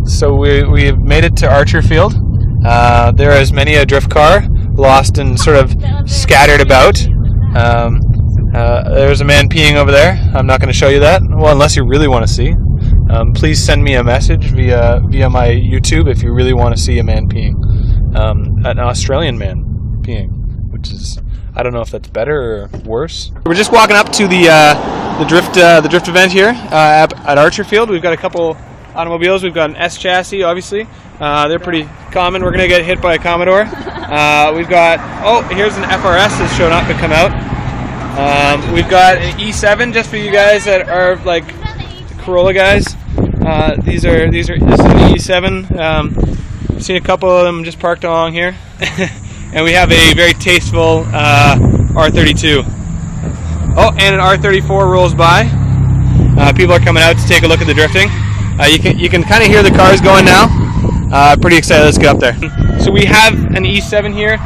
So we've made it to Archer Field. There is many a drift car lost and sort of scattered about. There's a man peeing over there. I'm not going to show you that. Well, unless you really want to see. Please send me a message via my YouTube if you really want to see a man peeing. An Australian man peeing, which is, I don't know if that's better or worse. We're just walking up to the drift event here at Archer Field. We've got a couple automobiles. We've got an S chassis, obviously. They're pretty common. We're going to get hit by a Commodore. We've got, here's an FRS that's shown up and come out. We've got an E7 just for you guys that are like Corolla guys. This is an E7. I've seen a couple of them just parked along here. And we have a very tasteful R32. Oh, and an R34 rolls by. People are coming out to take a look at the drifting. You can kind of hear the cars going now. Pretty excited. Let's get up there. So we have an E7 here.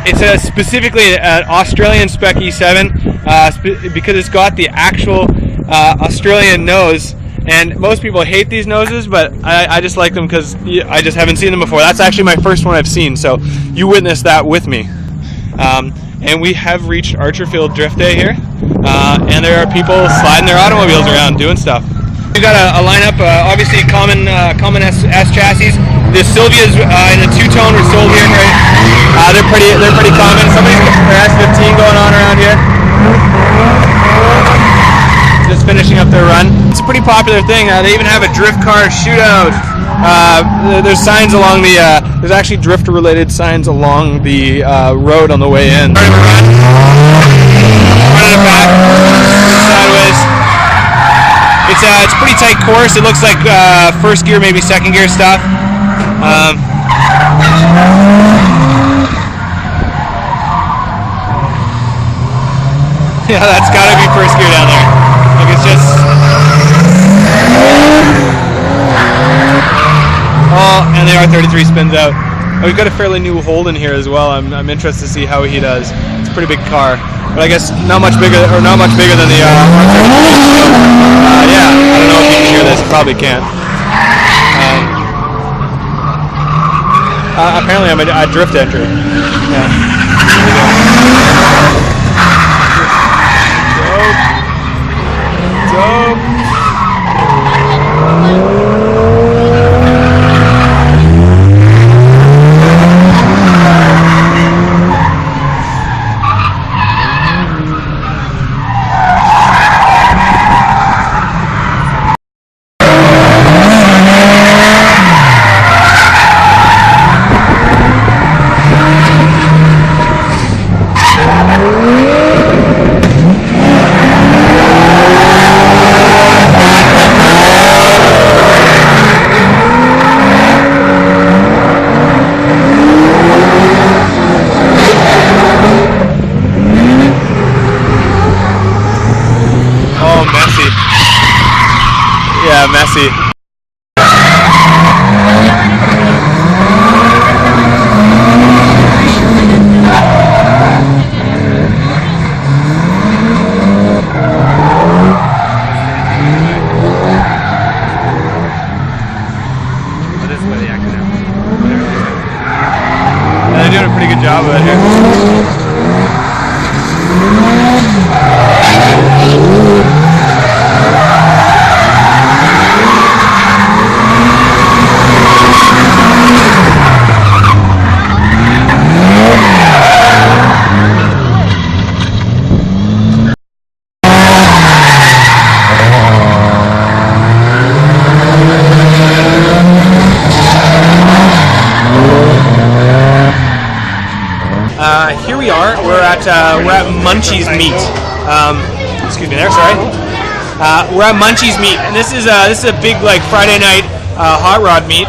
It's specifically an Australian spec E7 because it's got the actual Australian nose. And most people hate these noses, but I just like them because I just haven't seen them before. That's actually my first one I've seen, so you witnessed that with me. And we have reached Archer Field Drift Day here, and there are people sliding their automobiles around doing stuff. We've got a lineup, obviously common S chassis. The Silvias in a two-tone were sold here, right? They're pretty common. Somebody's got their S15 going on around here. Just finishing up their run. It's a pretty popular thing. They even have a drift car shootout. There's signs along the. There's actually drift-related signs along the road on the way in. Running it back sideways. It's a pretty tight course. It looks like first gear, maybe second gear stuff. Yeah, that's got to be first gear down there. Like it's just. Oh, and the R33 spins out. We've got a fairly new Holden here as well. I'm interested to see how he does. It's a pretty big car, but I guess not much bigger than the R33. Yeah, I don't know if you can hear this. You probably can't. Apparently, I'm a drift entry. Yeah. Yeah, messy. They're doing a pretty good job of it here. Here we are. We're at Munchie's Meat. Excuse me there. Sorry. We're at Munchie's Meat, and this is a big like Friday night hot rod meet,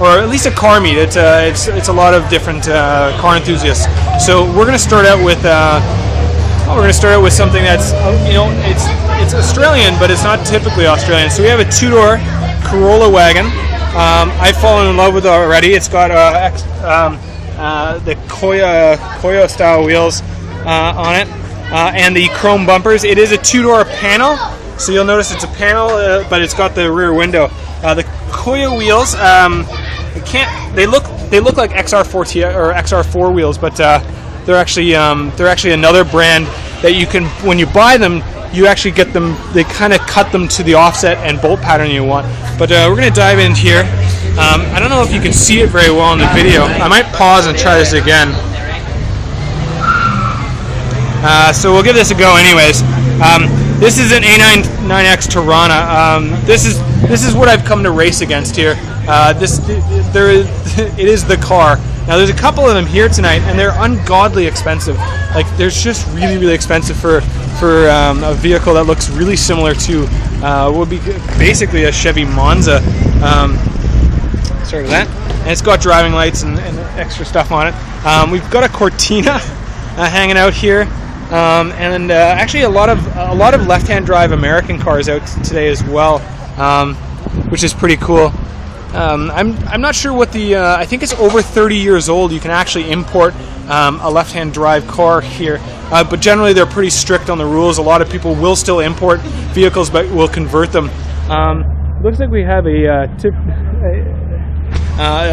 or at least a car meet. It's a lot of different car enthusiasts. So we're gonna start out with something that's it's Australian, but it's not typically Australian. So we have a two-door Corolla wagon. I've fallen in love with it already. It's got the Koyo style wheels on it, and the chrome bumpers. It is a two-door panel, so you'll notice it's a panel, but it's got the rear window. The Koya wheels, they look like XR4 or XR4 wheels, but they're actually another brand that you can, when you buy them, you actually get them. They kind of cut them to the offset and bolt pattern you want. But we're gonna dive in here. I don't know if you can see it very well in the video. I might pause and try this again. So we'll give this a go anyways. This is an A9X Tirana. This is what I've come to race against here. It is the car. Now there's a couple of them here tonight, and they're ungodly expensive. Like they're just really expensive for a vehicle that looks really similar to what would be basically a Chevy Monza. Sorry for that. And it's got driving lights and extra stuff on it. We've got a Cortina hanging out here. And actually a lot of left-hand drive American cars out today as well, which is pretty cool. I'm not sure what the I think it's over 30 years old. You can actually import a left-hand drive car here, but generally they're pretty strict on the rules. A lot of people will still import vehicles, but will convert them. Looks like we have a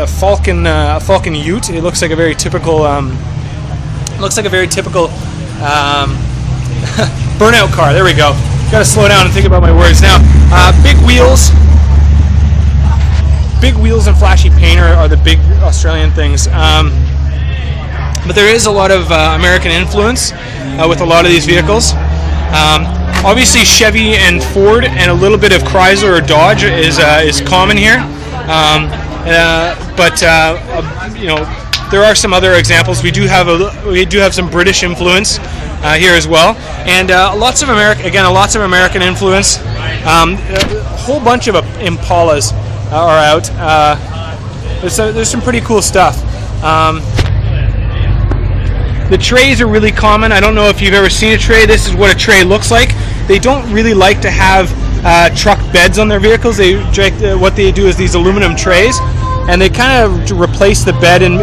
Falcon Ute. It looks like a very typical. Burnout car. There we go. Got to slow down and think about my words now. Big wheels and flashy paint are the big Australian things. But there is a lot of American influence with a lot of these vehicles. Obviously, Chevy and Ford and a little bit of Chrysler or Dodge is common here. But you know, there are some other examples. We do have some British influence here as well, and lots of American influence. A whole bunch of Impalas are out. There's some pretty cool stuff. The trays are really common. I don't know if you've ever seen a tray. This is what a tray looks like. They don't really like to have truck beds on their vehicles. What they do is these aluminum trays, and they kind of replace the bed and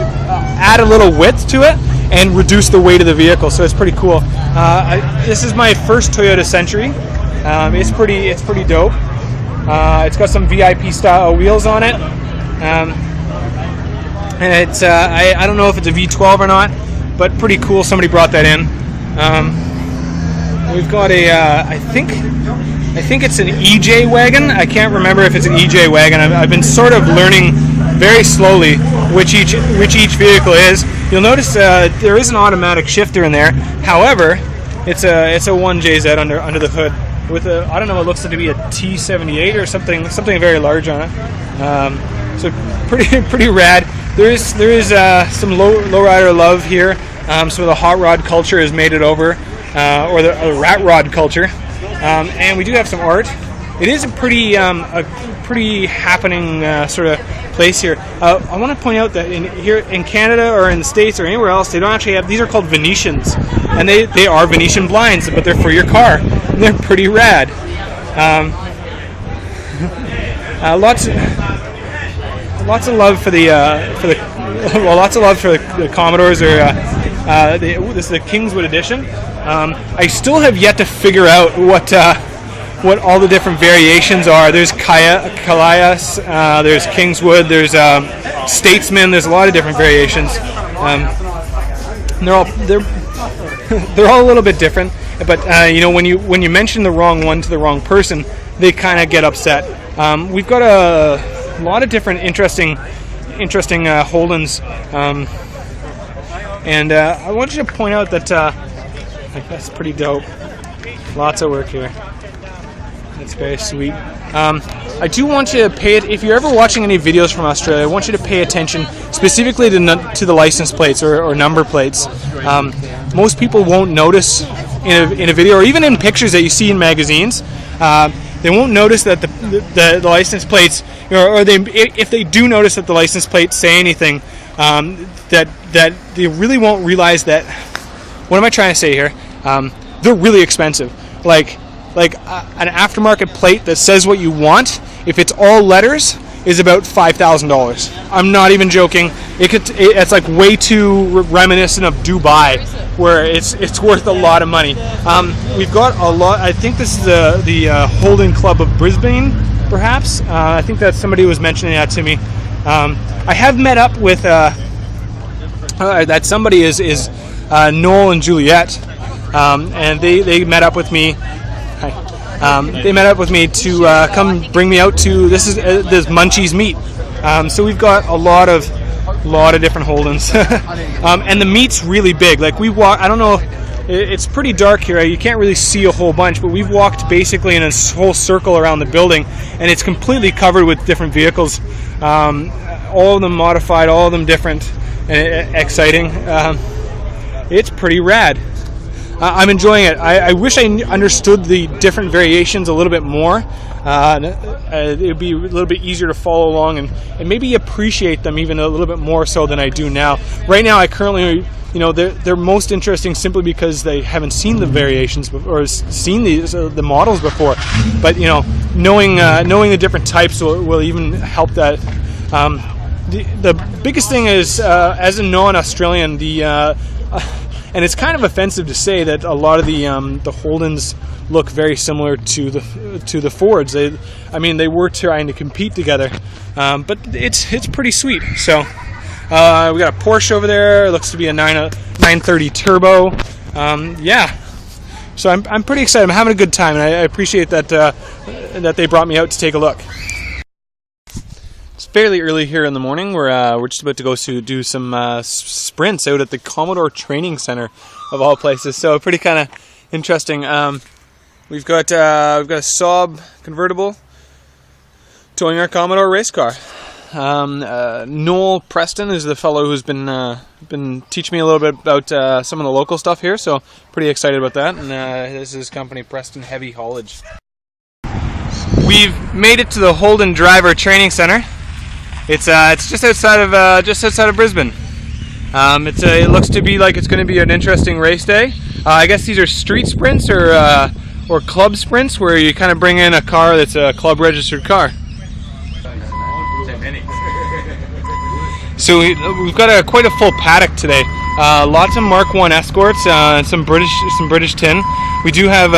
add a little width to it and reduce the weight of the vehicle. So it's pretty cool. This is my first Toyota Century. It's pretty dope. It's got some VIP style wheels on it, and it's I don't know if it's a V12 or not, but pretty cool. Somebody brought that in. We've got a I think it's an EJ wagon. I can't remember if it's an EJ wagon. I've been sort of learning very slowly which each vehicle is. You'll notice there is an automatic shifter in there. However, it's a 1JZ under the hood with a, I don't know, it looks like to be a T78 or something very large on it. So pretty rad. There is some lowrider love here. So the hot rod culture has made it over, or the rat rod culture. And we do have some art. It is a pretty happening sort of place here. I want to point out that here in Canada or in the States or anywhere else, they don't actually have, these are called Venetians, and they are Venetian blinds, but they're for your car. And they're pretty rad. Lots of love for the Commodores, or this is the Kingswood edition. I still have yet to figure out what all the different variations are. There's Calais, there's Kingswood, there's Statesman. There's a lot of different variations. And they're all a little bit different. But you know, when you mention the wrong one to the wrong person, they kind of get upset. We've got a lot of different interesting Holdens, and I wanted to point out that that's pretty dope. Lots of work here. That's very sweet. I do want you to pay it. If you're ever watching any videos from Australia, I want you to pay attention specifically to the license plates or number plates. Most people won't notice in a video, or even in pictures that you see in magazines. They won't notice that the license plates, or if they do notice that the license plates say anything, that they really won't realize that. What am I trying to say here? They're really expensive. Like an aftermarket plate that says what you want, if it's all letters, is about $5,000. I'm not even joking. It's like way too reminiscent of Dubai, where it's worth a lot of money. We've got a lot. I think this is the Holden Club of Brisbane. perhaps. I think that somebody was mentioning that to me. I have met up with that somebody is Noel and Juliet, and they met up with me. They met up with me to come bring me out to this Munchies Meat. So we've got a lot of different Holdens, and the meat's really big. Like we walk, I don't know, it's pretty dark here. You can't really see a whole bunch, but we've walked basically in a whole circle around the building, and it's completely covered with different vehicles. All of them modified, all of them different and exciting. It's pretty rad. I'm enjoying it. I wish I understood the different variations a little bit more. It would be a little bit easier to follow along and maybe appreciate them even a little bit more so than I do now. Right now, I currently, they're most interesting simply because they haven't seen the variations or seen the models before. But knowing the different types will even help that. The biggest thing is, as a non-Australian, and it's kind of offensive to say that a lot of the Holdens look very similar to the Fords. They were trying to compete together, but it's pretty sweet. So we got a Porsche over there. It looks to be a 930 turbo. Yeah. So I'm pretty excited. I'm having a good time, and I appreciate that they brought me out to take a look. It's fairly early here in the morning. We're just about to go do some sprints out at the Commodore Training Center, of all places. So pretty kind of interesting. We've got a Saab convertible towing our Commodore race car. Noel Preston is the fellow who's been teaching me a little bit about some of the local stuff here. So pretty excited about that. And this is his company, Preston Heavy Haulage. We've made it to the Holden Driver Training Center. It's just outside of Brisbane. It looks to be like it's going to be an interesting race day. I guess these are street sprints or club sprints where you kind of bring in a car that's a club registered car. So we've got quite a full paddock today. Lots of Mark I Escorts and some British tin. We do have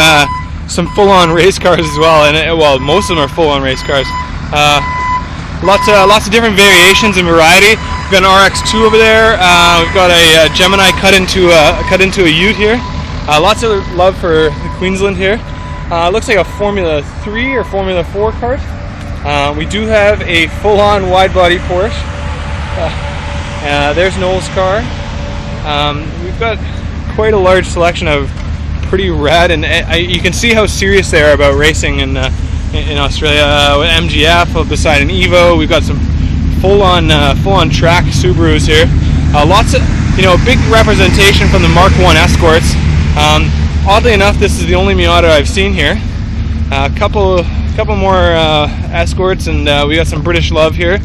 some full-on race cars as well, and most of them are full-on race cars. Lots of different variations and variety. We've got an RX-2 over there. We've got a Gemini cut into a Ute here. Lots of love for Queensland here. Looks like a Formula 3 or Formula 4 kart. We do have a full-on wide-body Porsche. There's Noel's car. We've got quite a large selection of pretty rad, and you can see how serious they are about racing in Australia. With MGF beside an Evo, we've got some full-on track Subarus here. Lots of big representation from the Mark I Escorts. Oddly enough, this is the only Miata I've seen here. A couple more Escorts, and we got some British love here.